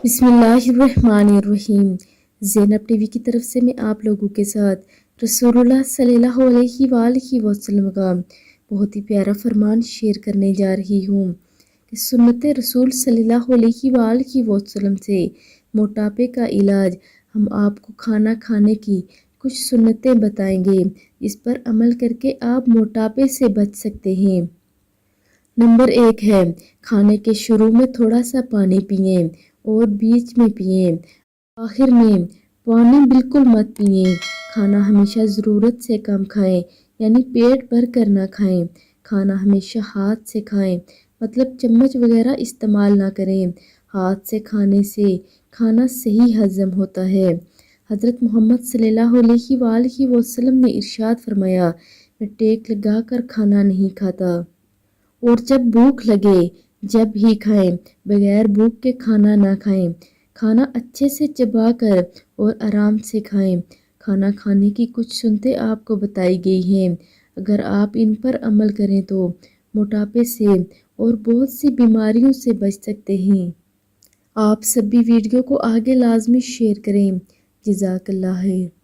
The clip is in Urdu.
بسم اللہ الرحمن الرحیم۔ زینب ٹی وی کی طرف سے میں آپ لوگوں کے ساتھ رسول اللہ صلی اللہ علیہ وآلہ وسلم کا بہت ہی پیارا فرمان شیئر کرنے جا رہی ہوں کہ سنت رسول صلی اللہ علیہ وآلہ وسلم سے موٹاپے کا علاج۔ ہم آپ کو کھانا کھانے کی کچھ سنتیں بتائیں گے، اس پر عمل کر کے آپ موٹاپے سے بچ سکتے ہیں۔ نمبر 1 ہے کھانے کے شروع میں تھوڑا سا پانی پئیں اور بیچ میں پئیں، آخر میں پانی بالکل مت پئیں۔ کھانا ہمیشہ ضرورت سے کم کھائیں، یعنی پیٹ بھر کر نہ کھائیں۔ کھانا ہمیشہ ہاتھ سے کھائیں، مطلب چمچ وغیرہ استعمال نہ کریں۔ ہاتھ سے کھانے سے کھانا صحیح ہضم ہوتا ہے۔ حضرت محمد صلی اللہ علیہ وآلہ وسلم نے ارشاد فرمایا، میں ٹیک لگا کر کھانا نہیں کھاتا، اور جب بھوک لگے جب ہی کھائیں، بغیر بھوک کے کھانا نہ کھائیں۔ کھانا اچھے سے چبا کر اور آرام سے کھائیں۔ کھانا کھانے کی کچھ سنتیں آپ کو بتائی گئی ہیں، اگر آپ ان پر عمل کریں تو موٹاپے سے اور بہت سی بیماریوں سے بچ سکتے ہیں۔ آپ سب بھی ویڈیو کو آگے لازمی شیئر کریں۔ جزاک اللہ خیر۔